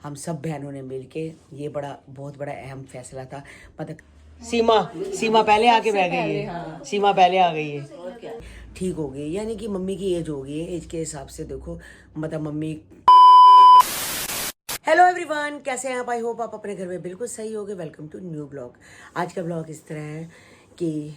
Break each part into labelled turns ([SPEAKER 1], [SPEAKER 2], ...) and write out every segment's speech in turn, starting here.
[SPEAKER 1] हम सब बहनों ने मिलके ये बहुत बड़ा अहम फैसला था। मतलब सीमा पहले आके बह गई है। सीमा पहले आ गई है, ठीक हो गई। यानी कि मम्मी की एज हो गई है, एज के हिसाब से देखो मतलब मम्मी। हेलो एवरीवन, कैसे हैं आप? आई होप आप अपने घर में बिल्कुल सही होगे। Welcome to new blog. आज का ब्लॉग इस तरह है कि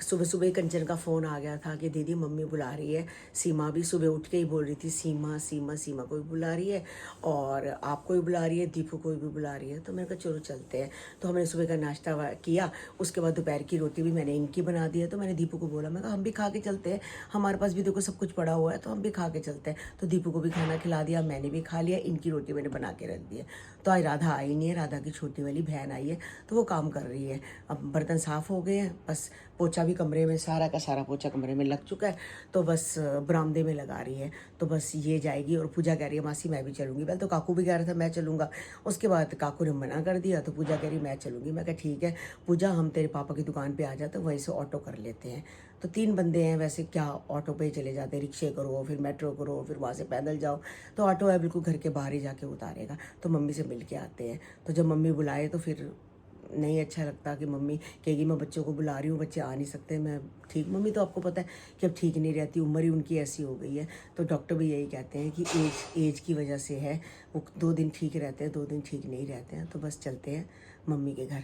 [SPEAKER 1] सुबह सुबह कंचन का फ़ोन आ गया था कि दीदी मम्मी बुला रही है। सीमा भी सुबह उठ के ही बोल रही थी सीमा सीमा सीमा को भी बुला रही है और आपको भी बुला रही है, दीपू को भी बुला रही है। तो मैंने कहा चलो चलते हैं। तो हमने सुबह का नाश्ता किया, उसके बाद दोपहर की रोटी भी मैंने इनकी बना दी है। तो मैंने दीपू को बोला, मैं कहा हम भी खा के चलते हैं, हमारे पास भी देखो सब कुछ पड़ा हुआ है, तो हम भी खा के चलते हैं। तो दीपू को भी खाना खिला दिया, मैंने भी खा लिया, इनकी रोटी मैंने बना के रख दी है। तो आज राधा आई नहीं है, राधा की छोटी वाली बहन आई है, तो वो काम कर रही है। अब बर्तन साफ़ हो गए हैं, बस पोछा भी कमरे में, सारा का सारा पोछा कमरे में लग चुका है। तो बस बरामदे में लगा रही है। तो बस ये जाएगी और पूजा कह रही है मासी मैं भी चलूँगी। पहले तो काकू भी कह रहा था मैं चलूँगा, उसके बाद काकू ने मना कर दिया। तो पूजा कह रही मैं चलूँगी। मैं कहा ठीक है पूजा, हम तेरे पापा की दुकान पे आ जाते, वहीं से ऑटो कर लेते हैं। तो 3 बंदे हैं, वैसे क्या ऑटो पे ही चले जाते हैं, रिक्शे करो फिर मेट्रो करो फिर वहाँ से पैदल जाओ। तो ऑटो है बिल्कुल घर के बाहर ही जाके उतारेगा। तो मम्मी से मिल के आते हैं। तो जब मम्मी बुलाए तो फिर नहीं अच्छा लगता कि मम्मी कहेगी मैं बच्चों को बुला रही हूँ, बच्चे आ नहीं सकते। मैं ठीक, मम्मी तो आपको पता है कि अब ठीक नहीं रहती, उम्र ही उनकी ऐसी हो गई है। तो डॉक्टर भी यही कहते हैं कि एज की वजह से है, वो 2 दिन ठीक रहते हैं, 2 दिन ठीक नहीं रहते हैं। तो बस चलते हैं मम्मी के घर।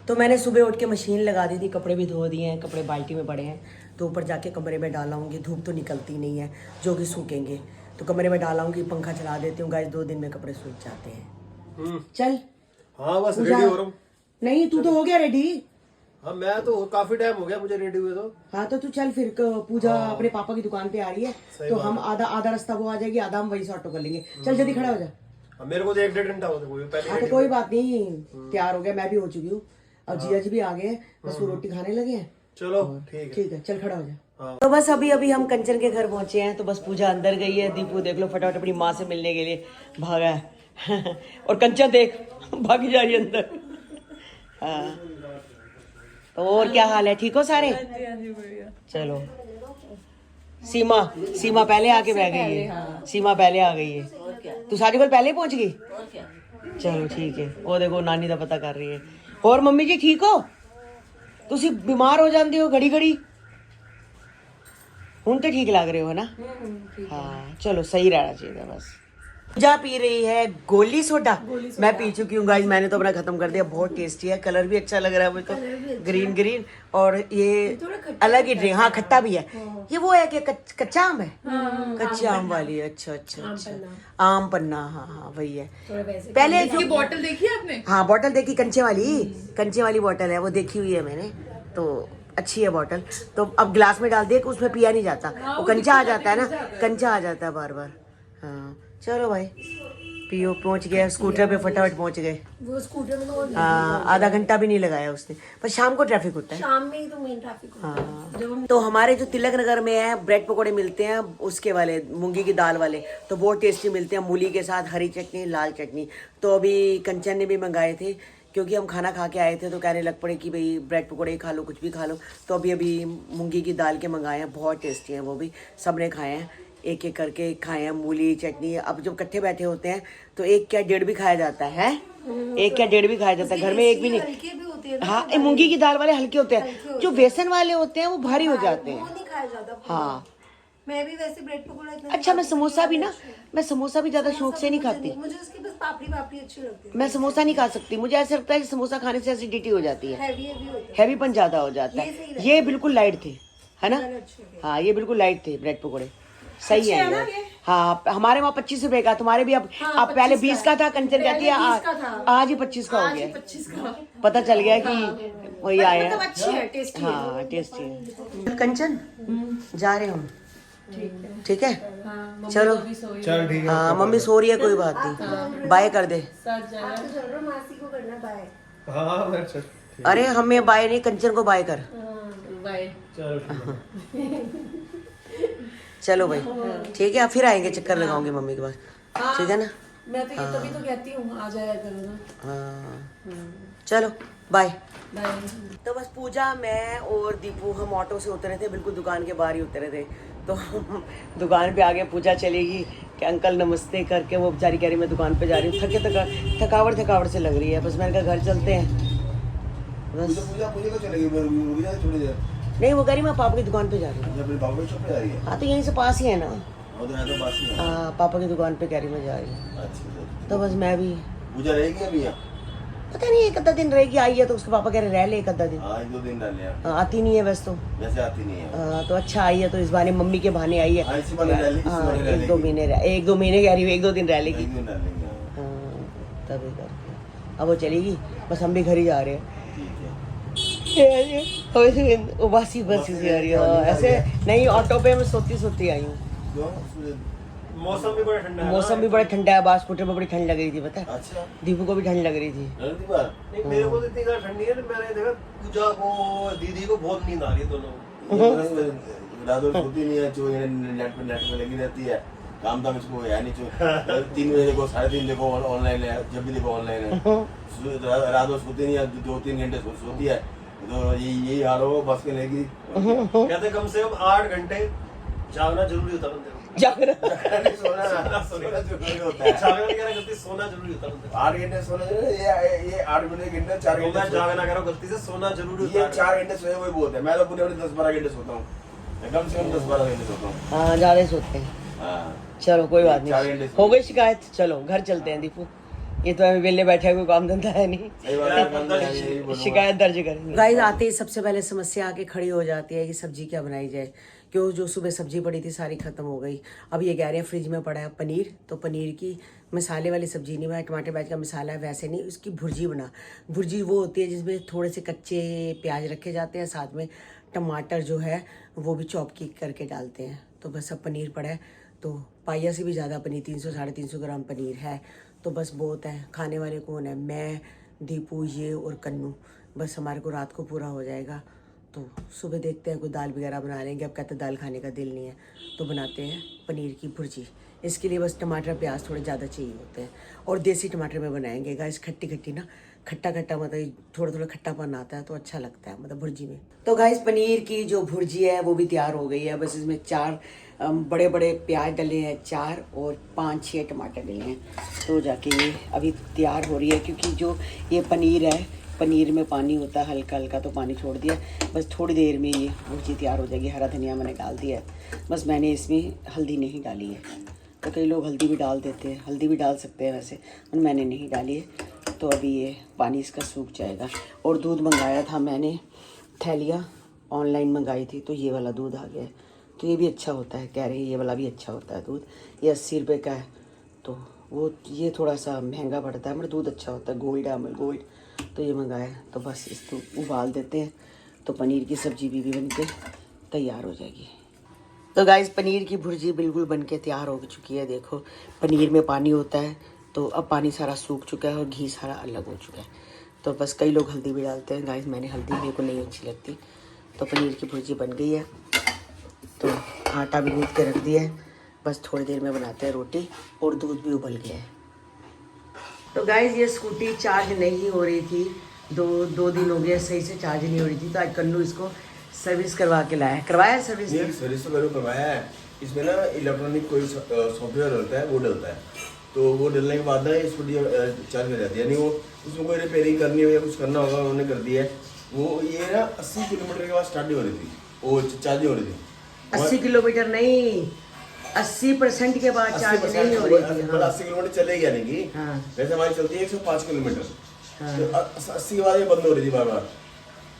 [SPEAKER 1] तो मैंने सुबह उठ के मशीन लगा दी थी, कपड़े भी धो दिए हैं, कपड़े बाल्टी में पड़े हैं। तो ऊपर जाके कमरे में डालाऊंगी, धूप तो निकलती नहीं है जो कि सूखेंगे। तो कमरे में डालाऊंगी, पंखा चला देती हूँ गाइस, 2 दिन में कपड़े सूख जाते हैं। चल
[SPEAKER 2] हाँ बस रेडी हो रहा हूँ।
[SPEAKER 1] नहीं तू तो हो गया रेडी।
[SPEAKER 2] हाँ मैं तो काफी टाइम हो गया मुझे रेडी हुए तो।
[SPEAKER 1] हाँ तो तू चल फिर, पूजा अपने पापा की दुकान पे आ रही है, तो हम आधा रास्ता वो आ जाएगी, आधा हम वहीं से ऑटो कर लेंगे। चल जल्दी खड़ा हो जा।
[SPEAKER 2] मेरे को तो 1-1.5 घंटा हो गया पहले।
[SPEAKER 1] हाँ तो कोई बात नहीं, तैयार हो गया, मैं भी हो चुकी हूँ। अब जिया जी भी आ गए हैं, बस वो रोटी खाने लगे हैं।
[SPEAKER 2] चलो ठीक
[SPEAKER 1] है, चल खड़ा हो जा। तो बस अभी हम कंचन के घर पहुंचे हैं। तो बस पूजा अंदर गई है, दीपू देख लो फटाफट अपनी माँ से मिलने के लिए भागा है और कंचन देख भागी जा रही है अंदर। हाँ तो और क्या हाल है, ठीक हो सारे? चलो सीमा पहले आके बह गई है। सीमा पहले आ गई है, तू सारी कोल पहले पहुंच गई। चलो ठीक है। वो देखो नानी का पता कर रही है। और मम्मी जी ठीक हो? तुसी बीमार हो जाते हो घड़ी घड़ी, हूं तो ठीक लग रहे हो ना? हाँ चलो सही रहना चाहिए बस। पूजा पी रही है गोली सोडा। मैं पी चुकी हूँ गाइस, मैंने तो अपना खत्म कर दिया। बहुत टेस्टी है, कलर भी अच्छा लग रहा है मुझे तो, ग्रीन और ये अलग ही ड्रिंक। हाँ खट्टा भी है। ये वो है कि कच्चा आम है, कच्चे आम वाली है। अच्छा आम पन्ना, हाँ वही है। पहले
[SPEAKER 3] ये बॉटल देखी है आपने?
[SPEAKER 1] हाँ बॉटल देखी, कंचे वाली बॉटल है, वो देखी हुई है मैंने। तो अच्छी है बॉटल। तो अब गिलास में डाल दिया कि उसमें पिया नहीं जाता, वो कंचा आ जाता है ना, कंचा आ जाता है बार बार। हाँ चलो भाई पियो। पहुंच गया स्कूटर पे, फटाफट पहुंच गए।
[SPEAKER 4] वो स्कूटर में तो
[SPEAKER 1] आधा घंटा भी नहीं लगाया उसने, पर शाम को ट्रैफिक होता है।
[SPEAKER 4] शाम में ही तो मेन ट्रैफिक होता है।
[SPEAKER 1] हाँ तो हमारे जो तिलक नगर में है ब्रेड पकोड़े मिलते हैं, उसके वाले मूंगी की दाल वाले, तो बहुत टेस्टी मिलते हैं, मूली के साथ हरी चटनी लाल चटनी। तो अभी कंचन ने भी मंगाए थे, क्योंकि हम खाना खा के आए थे तो कहने लग पड़े कि भाई ब्रेड पकोड़े खा लो, कुछ भी खा लो। तो अभी मूंगी की दाल के मंगाए हैं, बहुत टेस्टी हैं वो भी, सबने खाए हैं, एक एक करके खाए हैं। मूली चटनी, अब जब इकट्ठे बैठे होते हैं तो 1 क्या 1.5 भी खाया जाता है, 1 क्या 1.5 भी खाया जाता है, घर में 1 भी नहीं। हाँ मूंगी की दाल वाले हल्के होते हैं, जो बेसन वाले होते हैं वो भारी हो जाते हैं।
[SPEAKER 4] नहीं खाया जाता।
[SPEAKER 1] हाँ
[SPEAKER 4] मैं भी वैसे ब्रेड पकोड़ा इतना
[SPEAKER 1] अच्छा, मैं समोसा भी ज्यादा शौक से नहीं खाती।
[SPEAKER 4] मुझे उसकी बस पापड़ी अच्छी लगती है।
[SPEAKER 1] मैं समोसा नहीं खा सकती, मुझे ऐसा लगता है कि समोसा खाने से एसिडिटी हो जाती है,
[SPEAKER 4] हैवी होता है,
[SPEAKER 1] हैवीपन ज्यादा हो जाता है। ये बिल्कुल लाइट थे, है ना? हाँ ये बिल्कुल लाइट थे ब्रेड पकोड़े, सही है यार। हाँ हमारे वहाँ 25 रुपए का, तुम्हारे भी अब पहले 20 का था, कंचन कहती है आज ही 25 का हो गया। पता चल गया कि वही आया है। हाँ टेस्टी है। कंचन जा रहे हम, ठीक है चलो।
[SPEAKER 2] चल ठीक है।
[SPEAKER 1] हाँ मम्मी सो रही है, कोई बात नहीं, बाय कर दे।
[SPEAKER 4] मासी को करना बाय।
[SPEAKER 2] हाँ मैं चल।
[SPEAKER 1] अरे हमें बाय नहीं, कंचन को बाय कर।
[SPEAKER 2] चलो
[SPEAKER 1] चलो भाई ठीक है, फिर आएंगे, चक्कर लगाऊंगी मम्मी के पास, ठीक है ना?
[SPEAKER 4] मैं तो ये तभी तो कहती हूँ आ जाया करो ना।
[SPEAKER 1] हाँ चलो बाय। तो बस पूजा, मैं और दीपू हम ऑटो से उतरे थे, बिल्कुल दुकान के बाहर ही उतरे थे। तो दुकान पे आगे पूजा चलेगी, के अंकल नमस्ते करके वो बेचारी कह रही मैं दुकान पे जा रही हूँ, थकावट से लग रही है। बस मैंने कहा घर चलते हैं बस।
[SPEAKER 3] पूजा को चलेगी रुक जा थोड़ी देर।
[SPEAKER 1] नहीं वो कह रही मैं पापा की दुकान पे जा रही हूँ।
[SPEAKER 3] अपने पापा की शॉप पे जा रही है।
[SPEAKER 1] हाँ तो यहीं से पास ही है ना।
[SPEAKER 3] वो तो है तो पास ही है।
[SPEAKER 1] हाँ पापा की दुकान पे कह रही मैं जा रही हूँ।
[SPEAKER 3] अच्छा
[SPEAKER 1] तो बस मैं भी
[SPEAKER 3] पूजा रहेगी अभी यहाँ?
[SPEAKER 1] पता नहीं एक आधा दिन रहेगी। आई है तो उसके पापा कह रहे रह ले एक आधा दिन।
[SPEAKER 3] हाँ 1-2 दिन डाल लिया।
[SPEAKER 1] आती नहीं है वैसे तो।
[SPEAKER 3] वैसे आती नहीं है।
[SPEAKER 1] तो अच्छा आई है तो इस बहाने मम्मी के बहाने आई है।
[SPEAKER 3] हाँ, इसी बहाने रह लेगी, इसी
[SPEAKER 1] हाँ,
[SPEAKER 3] बहाने रह लेगी।
[SPEAKER 1] 1-2 महीने कह रही हूँ, 1-2 दिन रह लेगी।
[SPEAKER 3] 1 दिन डाल लेंगे।
[SPEAKER 1] हाँ, तभी करके अब वो चलेगी। बस हम भी घर ही जा रहे हैं।
[SPEAKER 3] ठीक है।
[SPEAKER 1] उबासी बसी सी आ रही है। ऐसे नहीं ऑटो पे मैं सोती आई हूँ।
[SPEAKER 3] क्यों?
[SPEAKER 2] मौसम भी बड़ा ठंडा है।
[SPEAKER 1] मौसम भी बड़ा ठंडा है। बास स्कूटर में बड़ी ठंड लग रही थी पता है।
[SPEAKER 3] अच्छा
[SPEAKER 1] दीपू को भी ठंड लग रही थी।
[SPEAKER 3] रंती बार
[SPEAKER 2] नहीं मेरे को तो इतनी ज्यादा ठंडी है। मैंने देखा पूजा को दीदी को बहुत नींद आ रही है दोनों।
[SPEAKER 3] रात को सोती नहीं है, जो नेट पे लगी रहती है। काम धाम इसको है नहीं। जो 3 बजे देखो 3:30 देखो ऑनलाइन है, जब भी देखो ऑनलाइन है। रात को सोती नहीं है, 2-3 घंटे सोती है। तो यही हाल हो बस के लेगी।
[SPEAKER 2] कहते कम से कम 8 घंटे जागना जरूरी होता बंदे को।
[SPEAKER 1] जागना
[SPEAKER 3] सोना जरूरी होता है।
[SPEAKER 2] जागना नहीं कहना गलती, सोना जरूरी होता बंदे को।
[SPEAKER 3] 8 घंटे सोना ये 8 घंटे 4
[SPEAKER 2] तो
[SPEAKER 3] घंटे
[SPEAKER 2] मैं जागना कह रहा हूँ गलती से, सोना जरूरी होता
[SPEAKER 3] ये
[SPEAKER 2] है।
[SPEAKER 3] 4 घंटे सोए वही बहुत है। मैं तो पूरे 10-12 घंटे सोता हूँ। कम से कम 10-12 घंटे सोता हूँ।
[SPEAKER 1] हाँ ज्यादा ही सोते हैं।
[SPEAKER 3] हाँ
[SPEAKER 1] चलो कोई बात
[SPEAKER 3] 4
[SPEAKER 1] नहीं।
[SPEAKER 3] घंटे
[SPEAKER 1] हो गई शिकायत। चलो घर चलते हैं दीपू। ये तो अभी वेले बैठे हैं, कोई काम धंधा है नहीं।
[SPEAKER 3] सही बात है, बंदा यही बोलूंगा।
[SPEAKER 1] शिकायत दर्ज करेंगे। गाइस आते ही सबसे पहले समस्या आके खड़ी हो जाती है कि सब्जी क्या बनाई जाए। क्यों जो सुबह सब्जी पड़ी थी सारी खत्म हो गई। अब ये कह रहे हैं फ्रिज में पड़ा है पनीर, तो पनीर की मसाले वाली सब्जी नहीं बनाई, टमाटर प्याज का मसाला है वैसे नहीं, उसकी भुर्जी बना। भुर्जी वो होती है जिसमें थोड़े से कच्चे प्याज रखे जाते हैं, साथ में टमाटर जो है वो भी चॉप की करके डालते हैं। तो बस अब पनीर पड़ा है, तो पाइया से भी ज़्यादा पनीर 300-350 ग्राम पनीर है। तो बस बहुत है। खाने वाले कौन है? मैं, दीपू, ये और कन्नू। बस हमारे को रात को पूरा हो जाएगा। तो सुबह देखते हैं कोई दाल वगैरह बना लेंगे। अब कहते हैं दाल खाने का दिल नहीं है तो बनाते हैं पनीर की भुर्जी। इसके लिए बस टमाटर प्याज थोड़े ज़्यादा चाहिए होते हैं और देसी टमाटर में बनाएंगे गाइस। खट्टी ना खट्टा मतलब थोड़ा खट्टापन आता है तो अच्छा लगता है मतलब भुर्जी में। तो गाइस पनीर की जो भुर्जी है वो भी तैयार हो गई है। बस इसमें 4 बड़े प्याज डले हैं, 4 और 5-6 टमाटर डले हैं, तो जाके ये अभी तैयार हो रही है। क्योंकि जो ये पनीर है, पनीर में पानी होता है हल्का हल्का, तो पानी छोड़ दिया। बस थोड़ी देर में ये भुर्जी तैयार हो जाएगी। हरा धनिया मैंने डाल दिया है। बस मैंने इसमें हल्दी नहीं डाली है। तो कई लोग हल्दी भी डाल देते हैं, हल्दी भी डाल सकते हैं वैसे, और मैंने नहीं डाली है। तो अभी ये पानी इसका सूख जाएगा। और दूध मंगाया था मैंने, थैलियाँ ऑनलाइन मंगाई थी, तो ये वाला दूध आ गया है। तो ये भी अच्छा होता है, कह रहे हैं ये वाला भी अच्छा होता है दूध। ये 80 रुपये का है, तो वो ये थोड़ा सा महंगा पड़ता है, मगर दूध अच्छा होता है। गोल्ड है, अमूल गोल्ड। तो ये मंगाया, तो बस इसको उबाल देते हैं, तो पनीर की सब्जी भी बन के तैयार हो जाएगी। तो गाइस पनीर की भुर्जी बिल्कुल बन के तैयार हो चुकी है। देखो पनीर में पानी होता है, तो अब पानी सारा सूख चुका है और घी सारा अलग हो चुका है। तो बस कई लोग हल्दी भी डालते हैं गाइस, मैंने हल्दी मेरे को नहीं अच्छी लगती। तो पनीर की भुर्जी बन गई है, तो आटा भी गूंथ के रख दिया है। बस थोड़ी देर में बनाते हैं रोटी, और दूध भी उबल गया है। तो गाइस ये स्कूटी चार्ज नहीं हो रही थी, दो दिन हो गए सही से चार्ज नहीं हो रही थी। तो आज कन्नू इसको सर्विस करवा के लाया है। करवाया सर्विस?
[SPEAKER 3] ये सर्विस तो मैंने करवाया है। इसमें ना इलेक्ट्रॉनिक कोई सॉफ्टवेयर होता है, वो डलता है। तो वो डलने के बाद ना स्कूटी चार्ज हो जाती है। यानी वो उसमें कोई रिपेयरिंग करनी हो या कुछ करना होगा, उन्होंने कर दिया है। वो ये ना 80 किलोमीटर के बाद स्टार्ट नहीं हो रही थी, वो चार्ज नहीं हो रही थी।
[SPEAKER 1] 80 किलोमीटर नहीं, 80% के बाद चार्ज नहीं हो रही थी।
[SPEAKER 3] 80 किलोमीटर चलेगी यानी कि।
[SPEAKER 1] हाँ।
[SPEAKER 3] वैसे हमारी चलती है 105 किलोमीटर।
[SPEAKER 1] हाँ।
[SPEAKER 3] तो 80 के बाद ये बंद हो रही थी बार बार।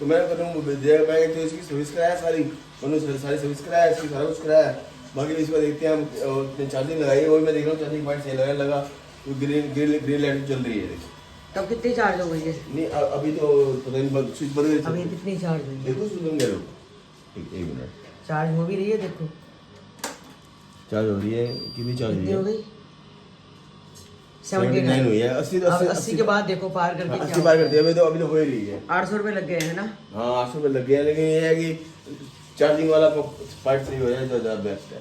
[SPEAKER 3] तो मैंने तो इसकी सर्विस कराया सारी सर्विस कराया, इसकी सारा कुछ कराया। बाकी इस बार देखते हैं हम, चार्जिंग लगाई, वही मैं देख रहा हूँ चार्जिंग पॉइंट सही लगा। तो ग्रीन लाइट चल रही है।
[SPEAKER 1] तब कितनी चार्ज हो गई है?
[SPEAKER 3] नहीं अभी तो पता नहीं, स्विच बंद कर।
[SPEAKER 1] अभी कितनी चार्ज हुई है?
[SPEAKER 3] देखो स्विच बंद करो, एक मिनट।
[SPEAKER 1] चार्ज हो भी रही है, देखो
[SPEAKER 3] चार्ज हो रही है। कितनी चार्ज
[SPEAKER 1] कितनी हो गई?
[SPEAKER 3] 79 हुई है।
[SPEAKER 1] 80 के बाद देखो पार करके
[SPEAKER 3] 80 पार करती है। अभी तो हो ही रही है।
[SPEAKER 1] 800 रुपये लग गए हैं ना?
[SPEAKER 3] हाँ 800 रुपये लग गए हैं, लेकिन ये है कि चार्जिंग वाला पार्ट सही हो जाए तो ज़्यादा बेस्ट है।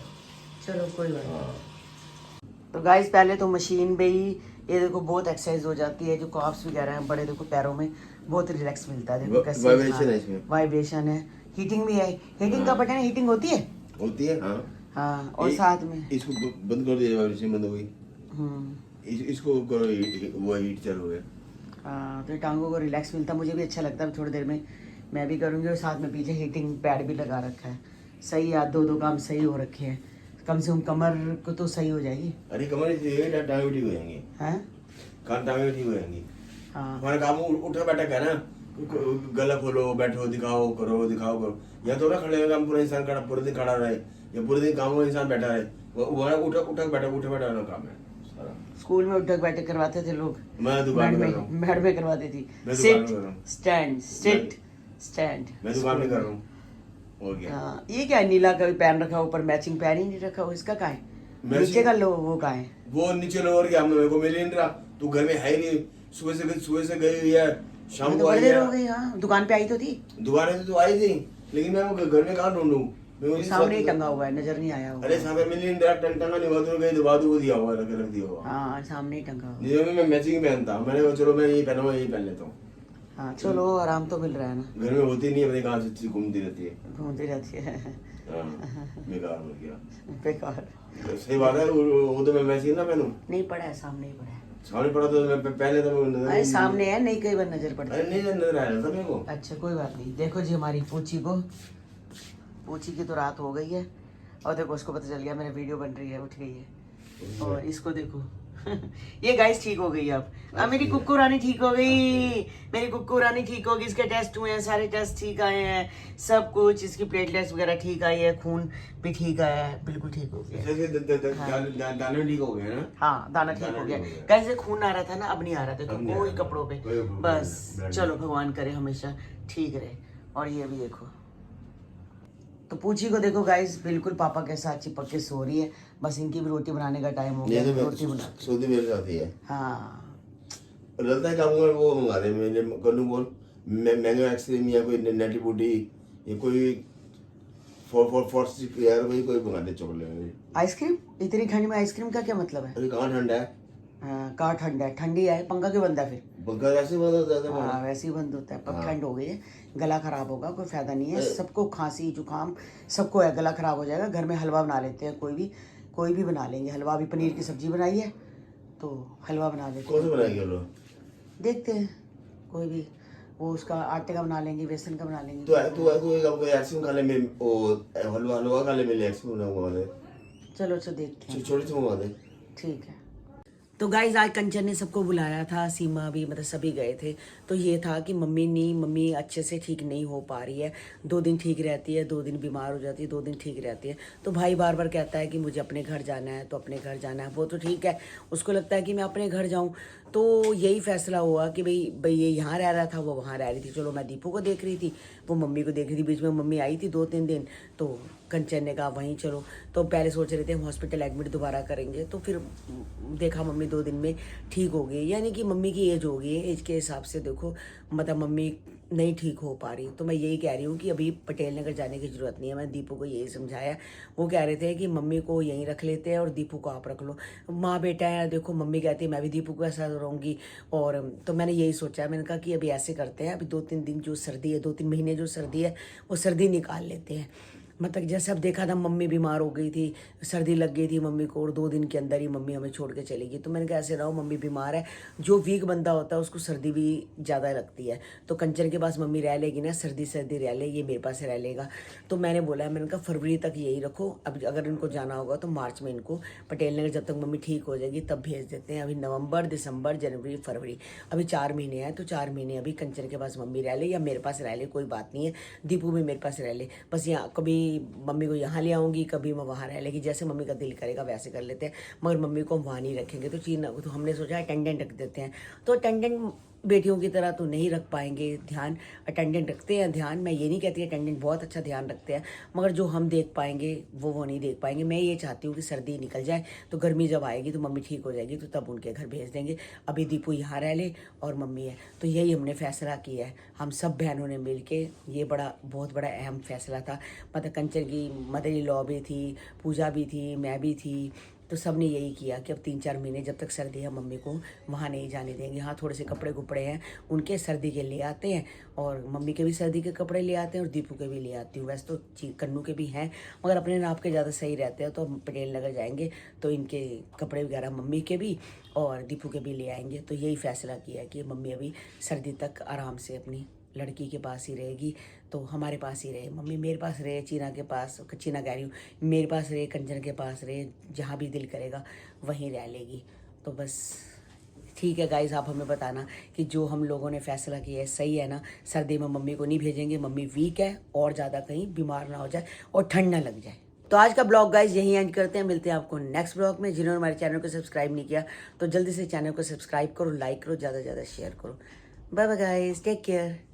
[SPEAKER 1] चलो कोई बात नहीं। तो गाइस पहले तो मशीन पे ही ये देखो बहुत एक्सरसाइज हो जाती है। जो कॉफ्स वगैरह हैं बड़े, देखो पैरों में बहुत रिलैक्स मिलता है। देखो कैसे
[SPEAKER 3] वाइब्रेशन है इसमें,
[SPEAKER 1] वाइब्रेशन है, हीटिंग भी है। हीटिंग का बटन है, हीटिंग होती है?
[SPEAKER 3] होती है। हाँ
[SPEAKER 1] हाँ, और साथ में
[SPEAKER 3] इसको बंद कर दिया, वाइब्रेशन बंद हो गई। इसको करो, वो हीट चालू हो गया।
[SPEAKER 1] हाँ, तो टांगों को रिलैक्स मिलता, मुझे भी अच्छा लगता है। थोड़ी देर में मैं भी करूँगी, और साथ में पीछे हीटिंग पैड भी लगा रखा है। सही है, दो काम सही हो रखे हैं। कम से कम कमर को तो सही हो जाएगी।
[SPEAKER 3] अरे कमर टांगे भी ठीक हो जाएंगी,
[SPEAKER 1] हैं?
[SPEAKER 3] टांगे भी ठीक हो जाएंगी।
[SPEAKER 1] हाँ,
[SPEAKER 3] हमारा काम उठा बैठक है ना, गला खोलो, बैठो, दिखाओ करो। या तो ना खड़े होकर हम पूरा इंसान खड़ा, पूरे दिन खड़ा रहे, या पूरे दिन काम में इंसान बैठा रहे। वहाँ उठा बैठा वाला काम है सारा।
[SPEAKER 1] स्कूल में उठक बैठक करवाते थे लोग,
[SPEAKER 3] मैं दुकान में कर रहा हूँ,
[SPEAKER 1] मैड में करवाती थी।
[SPEAKER 3] मैं दुकान
[SPEAKER 1] सिट
[SPEAKER 3] में कर रहा हूँ।
[SPEAKER 1] Stand, sit stand.
[SPEAKER 3] मैं दुकान में कर रहा हूँ। और क्या?
[SPEAKER 1] हाँ, ये क्या है, नीला कभी पहन रखा, ऊपर मैचिंग पहन ही नहीं रखा, इसका कहाँ है?
[SPEAKER 3] मैचिंग-
[SPEAKER 1] नीचे का लो, वो कहाँ है?
[SPEAKER 3] वो नीचे लोअर क्या, मेरे को मिल ही नहीं रहा। तू घर में है ही नहीं, सुबह से गई हुई है, शाम
[SPEAKER 1] मैं
[SPEAKER 3] को
[SPEAKER 1] तो बड़ी
[SPEAKER 3] आई
[SPEAKER 1] देर
[SPEAKER 3] है।
[SPEAKER 1] हो गई। हाँ, दुकान पे आई तो थी,
[SPEAKER 3] दुकान से तो आई थी, लेकिन मैं वो घर में कहाँ ढूंढूं? मैं
[SPEAKER 1] वो
[SPEAKER 3] उसी
[SPEAKER 1] सामने ही
[SPEAKER 3] साथ-
[SPEAKER 1] टंगा हुआ है, नजर नहीं आया होगा।
[SPEAKER 3] अरे सामने मिल ही नहीं रहा, टंगा नहीं हुआ, तो कहीं दबा दो दिया हुआ, रख दिया हुआ।
[SPEAKER 1] हाँ, सामने ही टंगा हुआ।
[SPEAKER 3] जिसमें मैं मैचिंग पहनता, मैंने कहा चलो मैं यही पहना हुआ, यही पहन लेता हूँ।
[SPEAKER 1] हाँ, चलो, आराम तो मिल रहा है ना।
[SPEAKER 3] घर में होती नहीं है, अपने कहाँ से घूमती रहती है।
[SPEAKER 1] घूमती रहती है।
[SPEAKER 3] हाँ, बेकार हो गया।
[SPEAKER 1] बेकार।
[SPEAKER 3] सही बात है, वो तो मैं मैचिंग ना पहनूं।
[SPEAKER 1] नहीं पड़ा है, सामने ही पड़ा है।
[SPEAKER 3] सामने पड़ा तो मैं पहले तो मैं नजर
[SPEAKER 1] अरे
[SPEAKER 3] नहीं-
[SPEAKER 1] सामने है, नहीं कई बार नजर पड़ती
[SPEAKER 3] अरे
[SPEAKER 1] है।
[SPEAKER 3] नहीं नजर आ रहा था मेरे को।
[SPEAKER 1] अच्छा, कोई बात नहीं। देखो जी, हमारी पूछी की तो रात हो गई है, और देखो उसको पता चल गया मेरी वीडियो बन रही है, उठ गई है। और इसको देखो ये गाइस ठीक हो गई अब मेरी कुक्कू रानी ठीक हो गई, मेरी कुक्कू रानी ठीक हो गई। इसके टेस्ट हुए हैं, सारे टेस्ट ठीक आए हैं, सब कुछ। इसकी प्लेटलेट्स वगैरह ठीक आई है, खून भी ठीक आया है, बिल्कुल ठीक हो गया।
[SPEAKER 3] दाने ठीक हो गए ना।
[SPEAKER 1] हाँ, दाना ठीक हो गया। कैसे खून आ रहा था ना, अब नहीं आ रहा था, तो
[SPEAKER 3] अब नहीं आ
[SPEAKER 1] कोई
[SPEAKER 3] रहा।
[SPEAKER 1] कपड़ों पे
[SPEAKER 3] कोई कपड़ों पे
[SPEAKER 1] बस।
[SPEAKER 3] ब्लड
[SPEAKER 1] चलो, भगवान करे हमेशा ठीक रहे। और ये भी देखो, तो पूछी को देखो गाइस, बिल्कुल पापा के साथ चिपक के सो रही है। बस इनकी भी रोटी बनाने का टाइम हो गया, रोटी बना।
[SPEAKER 3] सऊदी मेरे साथ ही है।
[SPEAKER 1] हाँ,
[SPEAKER 3] रहता है काम, वो मंगा दे, मैंने करूँ बोल, मैंगो आइसक्रीम या कोई नटी बूटी या कोई यार कोई मंगा दे चॉकलेट।
[SPEAKER 1] आइसक्रीम इतनी ठंड में, आइसक्रीम का क्या मतलब है?
[SPEAKER 3] अरे कहाँ ठंडा है,
[SPEAKER 1] हाँ, कहाँ ठंडा है? ठंडी है, पंखा क्यों बंद है फिर?
[SPEAKER 3] पंखा वैसे बंद हो जाता है।
[SPEAKER 1] हाँ, वैसे ही बंद होता है। पर ठंड हो गई है, गला खराब होगा, कोई फायदा नहीं है। सबको खांसी जुकाम सबको है, गला खराब हो जाएगा। घर में हलवा बना लेते हैं, कोई भी बना लेंगे हलवा। अभी पनीर की सब्जी बनाई है, तो हलवा बना लेते
[SPEAKER 3] कौन
[SPEAKER 1] हैं।
[SPEAKER 3] सा बनाएंगे लोग?
[SPEAKER 1] देखते हैं, कोई भी, वो उसका आटे का बना लेंगे, बेसन का बना लेंगे।
[SPEAKER 3] तू एक आपको आइसक्रीम खा ले, मेरे हलवा खा ले, मेरे आइसक्रीम मंगवा दे,
[SPEAKER 1] चलो अच्छा, देखते हैं।
[SPEAKER 3] छोटी सी मंगवा दे।
[SPEAKER 1] ठीक है। तो गाइज आज कंचन ने सबको बुलाया था, सीमा भी, मतलब सभी गए थे। तो ये था कि मम्मी अच्छे से ठीक नहीं हो पा रही है। 2 दिन ठीक रहती है, 2 दिन बीमार हो जाती है, 2 दिन ठीक रहती है। तो भाई बार बार कहता है कि मुझे अपने घर जाना है, तो अपने घर जाना है। वो तो ठीक है, उसको लगता है कि मैं अपने घर जाऊं। तो यही फैसला हुआ कि भाई ये यहाँ रह रहा था, वो वहाँ रह रही थी। चलो, मैं दीपू को देख रही थी, वो मम्मी को देख रही थी। बीच में मम्मी आई थी 2-3 दिन, तो कंचन ने कहा वहीं चलो। तो पहले सोच रहे थे हम हॉस्पिटल एडमिट दोबारा करेंगे, तो फिर देखा मम्मी 2 दिन में ठीक हो गई। यानी कि मम्मी की एज हो गई है, एज के हिसाब से देखो, मतलब मम्मी नहीं ठीक हो पा रही। तो मैं यही कह रही हूँ कि अभी पटेल नगर जाने की ज़रूरत नहीं है। मैं दीपू को यही समझाया। वो कह रहे थे कि मम्मी को यहीं रख लेते हैं और दीपू को आप रख लो, माँ बेटा है। देखो, मम्मी कहती है मैं भी दीपू के साथ रहूँगी। और तो मैंने यही सोचा, मैंने कहा कि अभी ऐसे करते हैं, अभी 2-3 दिन जो सर्दी है, 2-3 महीने जो सर्दी है, वो सर्दी निकाल लेते हैं। मतलब जैसे अब देखा था, मम्मी बीमार हो गई थी, सर्दी लग गई थी मम्मी को, और 2 दिन के अंदर ही मम्मी हमें छोड़ के चली गई। तो मैंने कहा ऐसे रहो, मम्मी बीमार है। जो वीक बंदा होता है उसको सर्दी भी ज़्यादा लगती है। तो कंचन के पास मम्मी रह लेगी ना, सर्दी रह ले, ये मेरे पास रह लेगा। तो मैंने बोला, मैंने कहा फरवरी तक यही रखो। अब अगर इनको जाना होगा तो मार्च में इनको पटेल नगर, जब तक मम्मी ठीक हो जाएगी तब भेज देते हैं। अभी नवंबर, दिसंबर, जनवरी, फरवरी, अभी 4 महीने हैं। तो 4 महीने अभी कंचन के पास मम्मी रह ले या मेरे पास रह ले, कोई बात नहीं है। दीपू भी मेरे पास रह ले। बस यहाँ कभी मम्मी को यहाँ ले आऊँगी, कभी मैं वहाँ रह लेगी, जैसे मम्मी का दिल करेगा वैसे कर लेते हैं। मगर मम्मी को हम वहाँ नहीं रखेंगे। तो हमने सोचा अटेंडेंट रख देते हैं। तो अटेंडेंट बेटियों की तरह तो नहीं रख पाएंगे ध्यान, अटेंडेंट रखते हैं ध्यान। मैं ये नहीं कहती अटेंडेंट बहुत अच्छा ध्यान रखते हैं, मगर जो हम देख पाएंगे वो नहीं देख पाएंगे। मैं ये चाहती हूँ कि सर्दी निकल जाए, तो गर्मी जब आएगी तो मम्मी ठीक हो जाएगी, तो तब उनके घर भेज देंगे। अभी दीपू यहाँ रह ले और मम्मी है। तो यही हमने फैसला किया है, हम सब बहनों ने मिल के। ये बहुत बड़ा अहम फैसला था। मतलब कंचन की मदर इन लॉ भी थी, पूजा भी थी, मैं भी थी। तो सब ने यही किया कि अब 3-4 महीने जब तक सर्दी है मम्मी को वहाँ नहीं जाने देंगे। हाँ, थोड़े से कपड़े कुपड़े हैं उनके सर्दी के ले आते हैं, और मम्मी के भी सर्दी के कपड़े ले आते हैं और दीपू के भी ले आती हूँ। वैसे तो कन्नू के भी हैं, मगर अपने नाप के ज़्यादा सही रहते हैं, तो हम पटेल नगर जाएंगे तो इनके कपड़े वगैरह मम्मी के भी और दीपू के भी ले आएंगे। तो यही फैसला किया है कि मम्मी अभी सर्दी तक आराम से अपनी लड़की के पास ही रहेगी, तो हमारे पास ही रहे। मम्मी मेरे पास रहे, चीना के पास, चीना कह रही हूँ, मेरे पास रहे, कंचन के पास रहे, जहाँ भी दिल करेगा वहीं रह लेगी। तो बस ठीक है गाइस, आप हमें बताना कि जो हम लोगों ने फैसला किया है सही है ना। सर्दी में मम्मी को नहीं भेजेंगे, मम्मी वीक है और ज़्यादा कहीं बीमार ना हो जाए और ठंड ना लग जाए। तो आज का ब्लॉग गाइस यहीं एंड करते हैं, मिलते हैं आपको नेक्स्ट ब्लॉग में। जिन्होंने हमारे चैनल को सब्सक्राइब नहीं किया तो जल्दी से चैनल को सब्सक्राइब करो, लाइक करो, ज़्यादा से ज़्यादा शेयर करो। Bye bye guys, take care.